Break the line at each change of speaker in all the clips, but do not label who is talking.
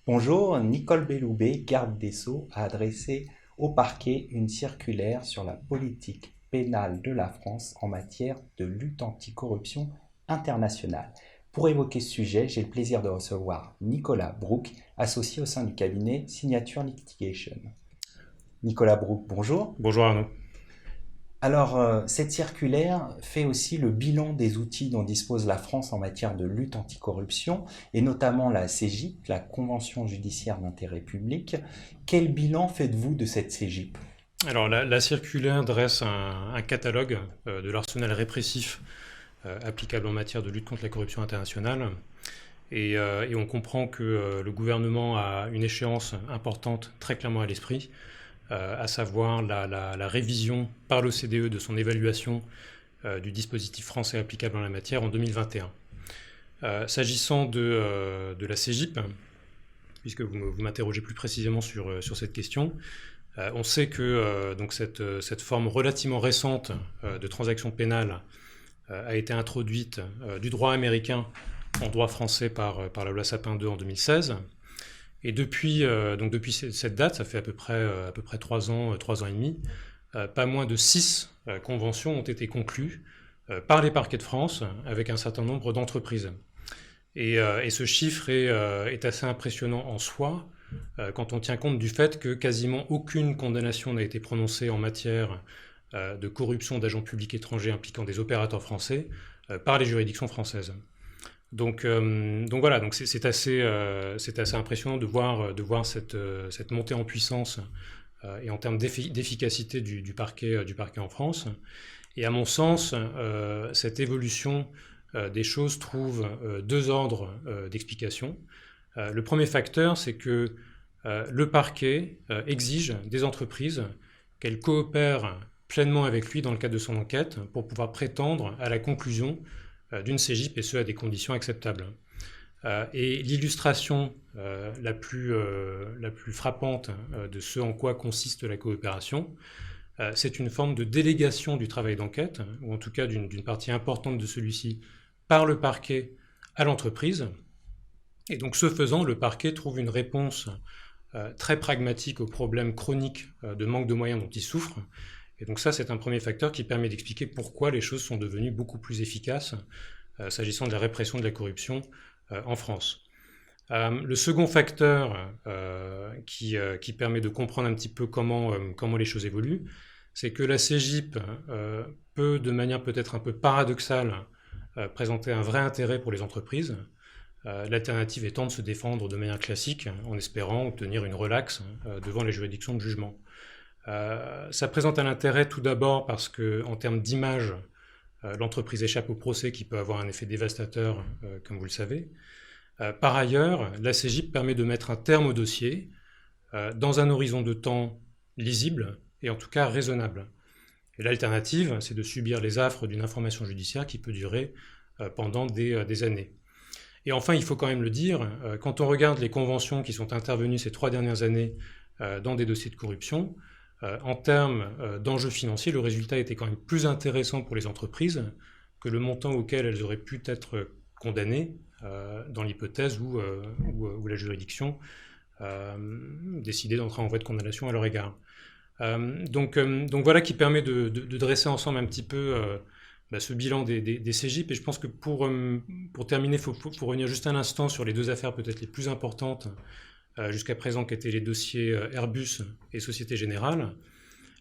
Bonjour, Nicole Belloubet, garde des Sceaux, a adressé au parquet une circulaire sur la politique pénale de la France en matière de lutte anticorruption internationale. Pour évoquer ce sujet, j'ai le plaisir de recevoir Nicolas Brouk, associé au sein du cabinet Signature Litigation. Nicolas Brouk, bonjour.
Bonjour Arnaud.
Alors, cette circulaire fait aussi le bilan des outils dont dispose la France en matière de lutte anticorruption, et notamment la CJIP, la Convention judiciaire d'intérêt public. Quel bilan faites-vous de cette CJIP?
Alors la circulaire dresse un catalogue de l'arsenal répressif applicable en matière de lutte contre la corruption internationale et on comprend que le gouvernement a une échéance importante très clairement à l'esprit, à savoir la révision par l'OCDE de son évaluation du dispositif français applicable en la matière en 2021. S'agissant de la CJIP, puisque vous m'interrogez plus précisément sur cette question, on sait que donc cette forme relativement récente de transaction pénale a été introduite du droit américain en droit français par la loi Sapin 2 en 2016. Et depuis cette date, ça fait à peu près 3 ans et demi, pas moins de 6 conventions ont été conclues par les parquets de France avec un certain nombre d'entreprises. Et ce chiffre est assez impressionnant en soi, quand on tient compte du fait que quasiment aucune condamnation n'a été prononcée en matière de corruption d'agents publics étrangers impliquant des opérateurs français par les juridictions françaises. Donc voilà, donc c'est assez impressionnant de voir cette montée en puissance et en termes d'efficacité du parquet en France. Et à mon sens, cette évolution des choses trouve deux ordres d'explication. Le premier facteur, c'est que le parquet exige des entreprises qu'elles coopèrent pleinement avec lui dans le cadre de son enquête pour pouvoir prétendre à la conclusion d'une CJIP, et ce à des conditions acceptables. Et l'illustration la plus frappante de ce en quoi consiste la coopération, c'est une forme de délégation du travail d'enquête, ou en tout cas d'une partie importante de celui-ci, par le parquet à l'entreprise. Et donc ce faisant, le parquet trouve une réponse très pragmatique aux problèmes chroniques de manque de moyens dont il souffre. Et donc ça, c'est un premier facteur qui permet d'expliquer pourquoi les choses sont devenues beaucoup plus efficaces s'agissant de la répression de la corruption en France. Le second facteur qui permet de comprendre un petit peu comment les choses évoluent, c'est que la CJIP peut, de manière peut-être un peu paradoxale, présenter un vrai intérêt pour les entreprises, l'alternative étant de se défendre de manière classique en espérant obtenir une relaxe devant les juridictions de jugement. Ça présente un intérêt tout d'abord parce qu'en termes d'image, l'entreprise échappe au procès qui peut avoir un effet dévastateur, comme vous le savez. Par ailleurs, la CJIP permet de mettre un terme au dossier dans un horizon de temps lisible et en tout cas raisonnable. Et l'alternative, c'est de subir les affres d'une information judiciaire qui peut durer pendant des années. Et enfin, il faut quand même le dire, quand on regarde les conventions qui sont intervenues ces 3 dernières années dans des dossiers de corruption, en termes d'enjeux financiers, le résultat était quand même plus intéressant pour les entreprises que le montant auquel elles auraient pu être condamnées dans l'hypothèse où la juridiction décidait d'entrer en voie de condamnation à leur égard. Donc voilà qui permet de dresser ensemble un petit peu ce bilan des CJIP. Et je pense que pour terminer, il faut revenir juste un instant sur les 2 affaires peut-être les plus importantes jusqu'à présent, qui étaient les dossiers Airbus et Société Générale,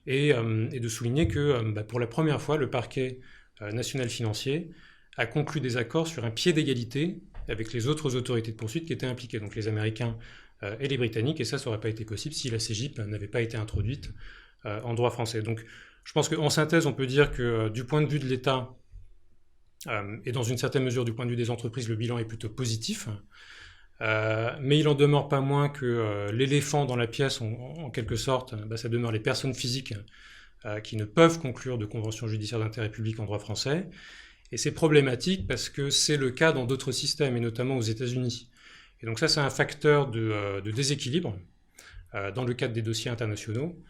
et de souligner que pour la première fois, le parquet national financier a conclu des accords sur un pied d'égalité avec les autres autorités de poursuite qui étaient impliquées, donc les Américains et les Britanniques, et ça n'aurait pas été possible si la CJIP n'avait pas été introduite en droit français. Donc je pense qu'en synthèse, on peut dire que du point de vue de l'État, et dans une certaine mesure du point de vue des entreprises, le bilan est plutôt positif. Mais il en demeure pas moins que l'éléphant dans la pièce, en quelque sorte, ça demeure les personnes physiques qui ne peuvent conclure de conventions judiciaires d'intérêt public en droit français. Et c'est problématique parce que c'est le cas dans d'autres systèmes, et notamment aux États-Unis. Et donc ça, c'est un facteur de déséquilibre dans le cadre des dossiers internationaux.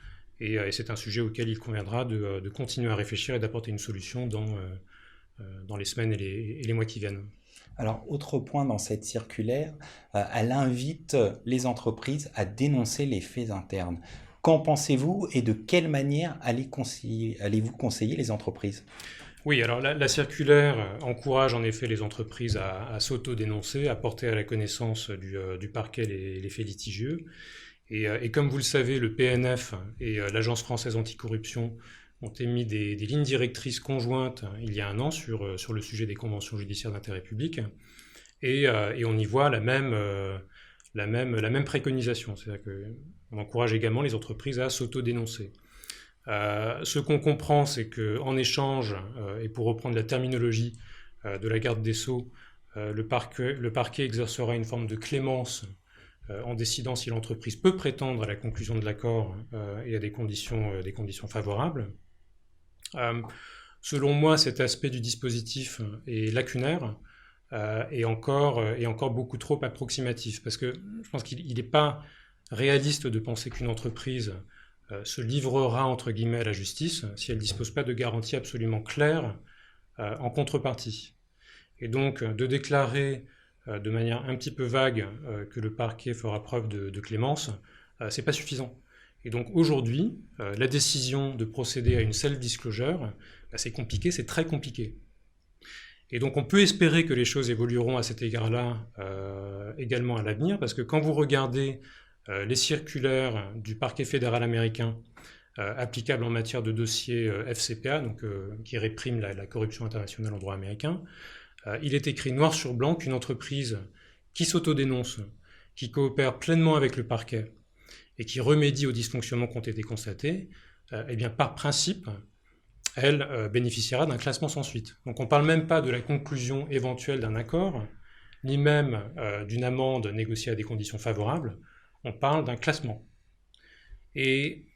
Et c'est un sujet auquel il conviendra de continuer à réfléchir et d'apporter une solution dans les semaines et les mois qui viennent.
Alors, autre point dans cette circulaire, elle invite les entreprises à dénoncer les faits internes. Qu'en pensez-vous et de quelle manière allez-vous conseiller les entreprises?
Oui, alors la circulaire encourage en effet les entreprises à s'auto-dénoncer, à porter à la connaissance du parquet les faits litigieux. Et comme vous le savez, le PNF et l'Agence française anticorruption ont émis des lignes directrices conjointes il y a un an sur le sujet des conventions judiciaires d'intérêt public. Et on y voit la même préconisation. C'est-à-dire qu'on encourage également les entreprises à s'auto-dénoncer. Ce qu'on comprend, c'est qu'en échange, et pour reprendre la terminologie de la garde des Sceaux, le parquet exercera une forme de clémence en décidant si l'entreprise peut prétendre à la conclusion de l'accord et à des conditions favorables. Selon moi, cet aspect du dispositif est lacunaire et encore beaucoup trop approximatif, parce que je pense qu'il n'est pas réaliste de penser qu'une entreprise se livrera entre guillemets à la justice si elle ne dispose pas de garanties absolument claires en contrepartie. Et donc de déclarer de manière un petit peu vague que le parquet fera preuve de clémence, c'est pas suffisant. Et donc aujourd'hui, la décision de procéder à une self-disclosure, c'est compliqué, c'est très compliqué. Et donc on peut espérer que les choses évolueront à cet égard-là également à l'avenir, parce que quand vous regardez les circulaires du parquet fédéral américain applicables en matière de dossier FCPA, donc, qui réprime la corruption internationale en droit américain, il est écrit noir sur blanc qu'une entreprise qui s'autodénonce, qui coopère pleinement avec le parquet et qui remédie aux dysfonctionnements qui ont été constatés, eh bien par principe, elle bénéficiera d'un classement sans suite. Donc on ne parle même pas de la conclusion éventuelle d'un accord, ni même d'une amende négociée à des conditions favorables, on parle d'un classement. Et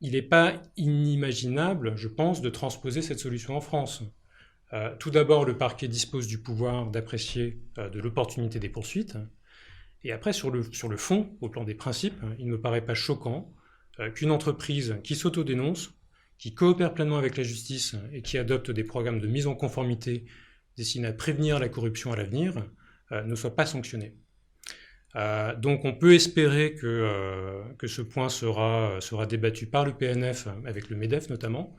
il n'est pas inimaginable, je pense, de transposer cette solution en France. Tout d'abord, le parquet dispose du pouvoir d'apprécier de l'opportunité des poursuites. Et après, sur le fond, au plan des principes, il ne me paraît pas choquant qu'une entreprise qui s'autodénonce, qui coopère pleinement avec la justice et qui adopte des programmes de mise en conformité destinés à prévenir la corruption à l'avenir, ne soit pas sanctionnée. Donc on peut espérer que ce point sera débattu par le PNF, avec le MEDEF notamment,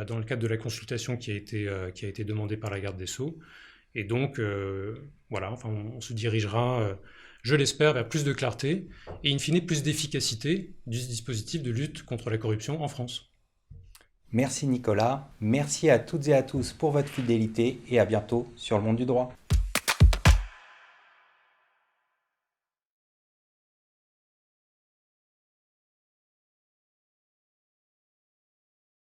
dans le cadre de la consultation qui a été demandée par la garde des Sceaux. Et donc, voilà, enfin, on se dirigera, je l'espère, vers plus de clarté et in fine plus d'efficacité du dispositif de lutte contre la corruption en France.
Merci Nicolas, merci à toutes et à tous pour votre fidélité et à bientôt sur le monde du droit.